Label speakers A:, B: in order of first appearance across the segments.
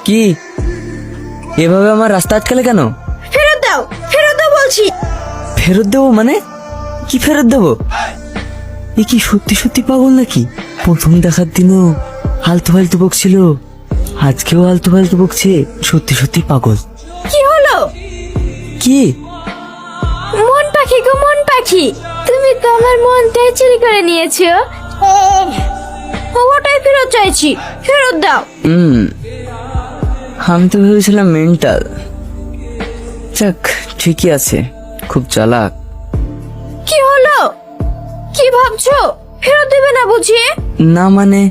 A: কি এভাবে আমার রাস্তা আটকালে কেন?
B: ফেরত দাও বলছি।
A: ফেরত দেবো মানে? কি ফেরত দেবো? এ কি সত্যি সত্যি পাগল নাকি? প্রথম দেখার দিনও আলতু ফালতু বকছিল, আজকেও আলতু ফালতু বকছে। সত্যি সত্যি পাগল।
B: কি হলো?
A: কি?
B: মন পাখি গো মন পাখি, তুমি তো আমার মনটাই চুরি করে নিয়েছো। ওটাই ফেরত চাইছি, ফেরত দাও।
A: আমি তো ভেবেছিলাম মেন্টাল। যাক, ঠিকই আছে, খুব চালাক।
B: কি হলো? কি ভাবছো? ফেরত দেবে না বুঝি?
A: না মানে?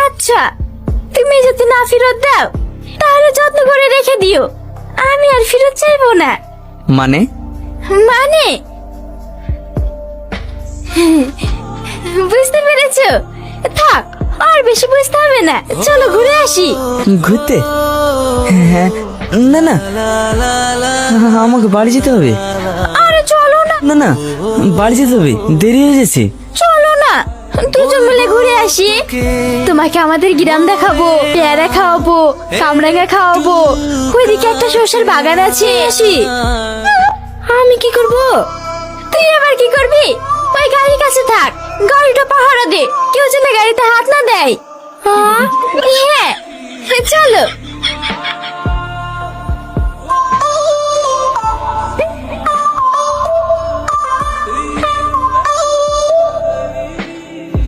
B: আচ্ছা, তুমি যদি না ফেরত দাও তাহলে যত্ন করে রেখে দিও, আমি আর ফেরত চাইবো না।
A: মানে?
B: মানে বুঝতে পেরেছো? থাক, আর বেশি বুঝতে হবে না, চলো ঘুরে আসি।
A: ঘুরতে? হ্যাঁ। না না, আমাকে বাড়ি যেতে হবে।
B: আরে চলো না।
A: না না, বাড়ি যেতে হবে, দেরি হয়ে যাচ্ছে।
B: চলো না, দুজন মিলে ঘুরে আসি। তোমাকে আমাদের গ্রাম দেখাবো, পেয়ারা খাওয়াবো, কামরাঙ্গা খাওয়াবো। ওইদিকে একটা সরষের বাগান আছে, আসি। আমি কি করব? তুই আবার কি করবি? ওই গাড়ির কাছে থাক, গাড়িটা পাহারা দে, কেউ যেন গাড়িতে হাত না দেয়। হ্যাঁ, চলো।